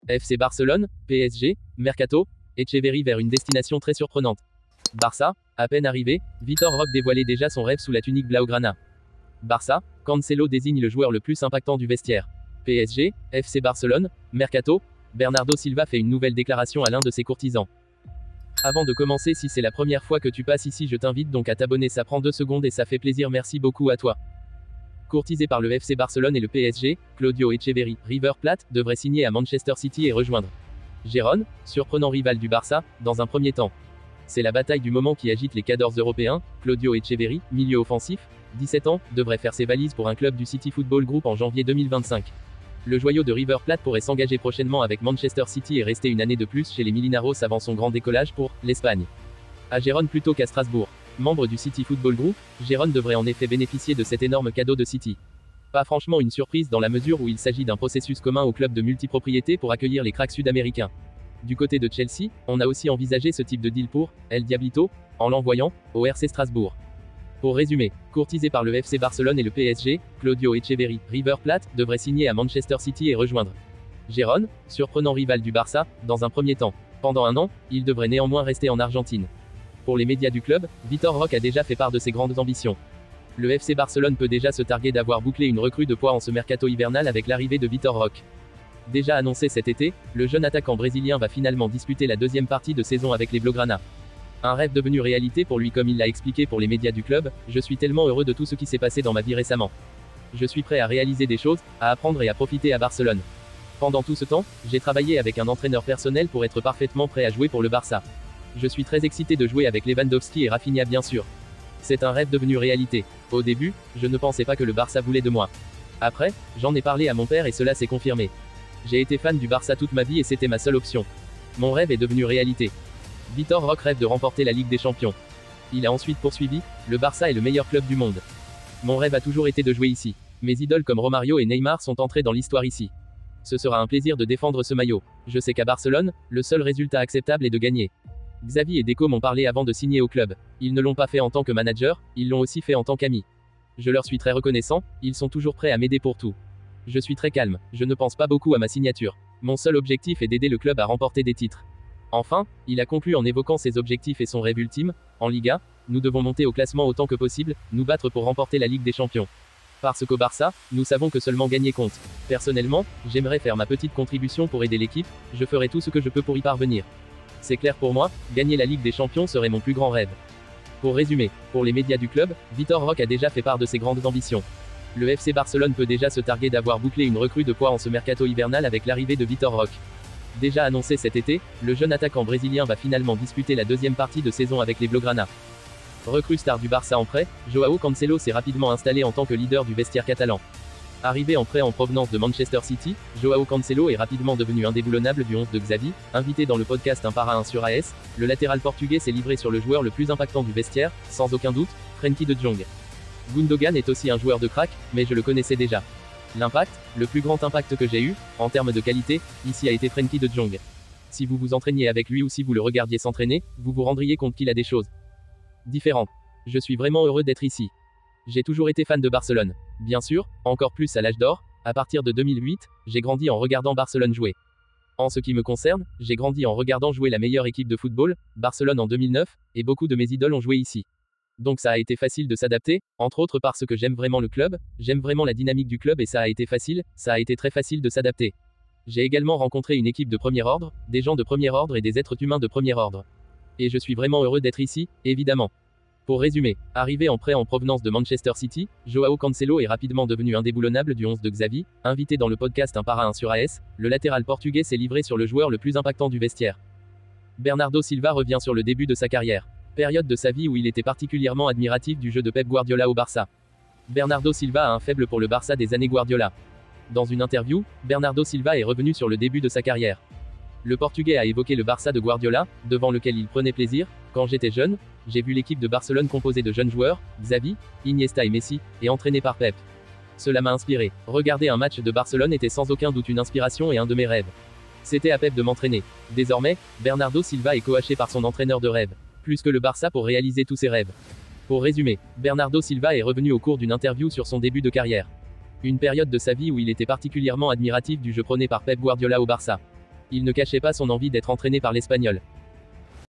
FC Barcelone, PSG, Mercato, Etcheverry vers une destination très surprenante. Barça, à peine arrivé, Vitor Roque dévoilait déjà son rêve sous la tunique blaugrana. Barça, Cancelo désigne le joueur le plus impactant du vestiaire. PSG, FC Barcelone, Mercato, Bernardo Silva fait une nouvelle déclaration à l'un de ses courtisans. Avant de commencer, si c'est la première fois que tu passes ici, je t'invite donc à t'abonner, ça prend 2 secondes et ça fait plaisir, merci beaucoup à toi. Courtisé par le FC Barcelone et le PSG, Claudio Etcheverry, River Plate, devrait signer à Manchester City et rejoindre Gérone, surprenant rival du Barça, dans un premier temps. C'est la bataille du moment qui agite les cadors européens. Claudio Etcheverry, milieu offensif, 17 ans, devrait faire ses valises pour un club du City Football Group en janvier 2025. Le joyau de River Plate pourrait s'engager prochainement avec Manchester City et rester une année de plus chez les Milinaros avant son grand décollage pour l'Espagne. À Gérone plutôt qu'à Strasbourg. Membre du City Football Group, Gérone devrait en effet bénéficier de cet énorme cadeau de City. Pas franchement une surprise dans la mesure où il s'agit d'un processus commun au club de multipropriété pour accueillir les cracks sud-américains. Du côté de Chelsea, on a aussi envisagé ce type de deal pour El Diablito, en l'envoyant au RC Strasbourg. Pour résumer, courtisé par le FC Barcelone et le PSG, Claudio Etcheverry, River Plate, devrait signer à Manchester City et rejoindre Gérone, surprenant rival du Barça, dans un premier temps. Pendant un an, il devrait néanmoins rester en Argentine. Pour les médias du club, Vitor Roque a déjà fait part de ses grandes ambitions. Le FC Barcelone peut déjà se targuer d'avoir bouclé une recrue de poids en ce mercato hivernal avec l'arrivée de Vitor Roque. Déjà annoncé cet été, le jeune attaquant brésilien va finalement disputer la deuxième partie de saison avec les Blaugrana. Un rêve devenu réalité pour lui, comme il l'a expliqué pour les médias du club. Je suis tellement heureux de tout ce qui s'est passé dans ma vie récemment. Je suis prêt à réaliser des choses, à apprendre et à profiter à Barcelone. Pendant tout ce temps, j'ai travaillé avec un entraîneur personnel pour être parfaitement prêt à jouer pour le Barça. Je suis très excité de jouer avec Lewandowski et Rafinha bien sûr. C'est un rêve devenu réalité. Au début, je ne pensais pas que le Barça voulait de moi. Après, j'en ai parlé à mon père et cela s'est confirmé. J'ai été fan du Barça toute ma vie et c'était ma seule option. Mon rêve est devenu réalité. Vitor Roque rêve de remporter la Ligue des Champions. Il a ensuite poursuivi, le Barça est le meilleur club du monde. Mon rêve a toujours été de jouer ici. Mes idoles comme Romario et Neymar sont entrés dans l'histoire ici. Ce sera un plaisir de défendre ce maillot. Je sais qu'à Barcelone, le seul résultat acceptable est de gagner. Xavi et Deco m'ont parlé avant de signer au club. Ils ne l'ont pas fait en tant que manager, ils l'ont aussi fait en tant qu'ami. Je leur suis très reconnaissant, ils sont toujours prêts à m'aider pour tout. Je suis très calme, je ne pense pas beaucoup à ma signature. Mon seul objectif est d'aider le club à remporter des titres. Enfin, il a conclu en évoquant ses objectifs et son rêve ultime. En Liga, nous devons monter au classement autant que possible, nous battre pour remporter la Ligue des Champions. Parce qu'au Barça, nous savons que seulement gagner compte. Personnellement, j'aimerais faire ma petite contribution pour aider l'équipe, je ferai tout ce que je peux pour y parvenir. C'est clair pour moi, gagner la Ligue des Champions serait mon plus grand rêve. Pour résumer, pour les médias du club, Vitor Roque a déjà fait part de ses grandes ambitions. Le FC Barcelone peut déjà se targuer d'avoir bouclé une recrue de poids en ce mercato hivernal avec l'arrivée de Vitor Roque. Déjà annoncé cet été, le jeune attaquant brésilien va finalement disputer la deuxième partie de saison avec les Blaugrana. Recrue star du Barça en prêt, Joao Cancelo s'est rapidement installé en tant que leader du vestiaire catalan. Arrivé en prêt en provenance de Manchester City, Joao Cancelo est rapidement devenu indéboulonnable du 11 de Xavi. Invité dans le podcast Un par un sur AS, le latéral portugais s'est livré sur le joueur le plus impactant du vestiaire, sans aucun doute, Frenkie de Jong. Gundogan est aussi un joueur de crack, mais je le connaissais déjà. L'impact, le plus grand impact que j'ai eu, en termes de qualité, ici a été Frenkie de Jong. Si vous vous entraîniez avec lui ou si vous le regardiez s'entraîner, vous vous rendriez compte qu'il a des choses différentes. Je suis vraiment heureux d'être ici. J'ai toujours été fan de Barcelone. Bien sûr, encore plus à l'âge d'or, à partir de 2008, j'ai grandi en regardant Barcelone jouer. En ce qui me concerne, j'ai grandi en regardant jouer la meilleure équipe de football, Barcelone en 2009, et beaucoup de mes idoles ont joué ici. Donc ça a été facile de s'adapter, entre autres parce que j'aime vraiment le club, j'aime vraiment la dynamique du club et ça a été très facile de s'adapter. J'ai également rencontré une équipe de premier ordre, des gens de premier ordre et des êtres humains de premier ordre. Et je suis vraiment heureux d'être ici, évidemment. Pour résumer, arrivé en prêt en provenance de Manchester City, Joao Cancelo est rapidement devenu indéboulonnable du 11 de Xavi. Invité dans le podcast Un par un sur AS, le latéral portugais s'est livré sur le joueur le plus impactant du vestiaire. Bernardo Silva revient sur le début de sa carrière. Période de sa vie où il était particulièrement admiratif du jeu de Pep Guardiola au Barça. Bernardo Silva a un faible pour le Barça des années Guardiola. Dans une interview, Bernardo Silva est revenu sur le début de sa carrière. Le Portugais a évoqué le Barça de Guardiola, devant lequel il prenait plaisir. Quand j'étais jeune, j'ai vu l'équipe de Barcelone composée de jeunes joueurs, Xavi, Iniesta et Messi, et entraînée par Pep. Cela m'a inspiré. Regarder un match de Barcelone était sans aucun doute une inspiration et un de mes rêves. C'était à Pep de m'entraîner. Désormais, Bernardo Silva est coaché par son entraîneur de rêve. Plus que le Barça pour réaliser tous ses rêves. Pour résumer, Bernardo Silva est revenu au cours d'une interview sur son début de carrière. Une période de sa vie où il était particulièrement admiratif du jeu prôné par Pep Guardiola au Barça. Il ne cachait pas son envie d'être entraîné par l'Espagnol.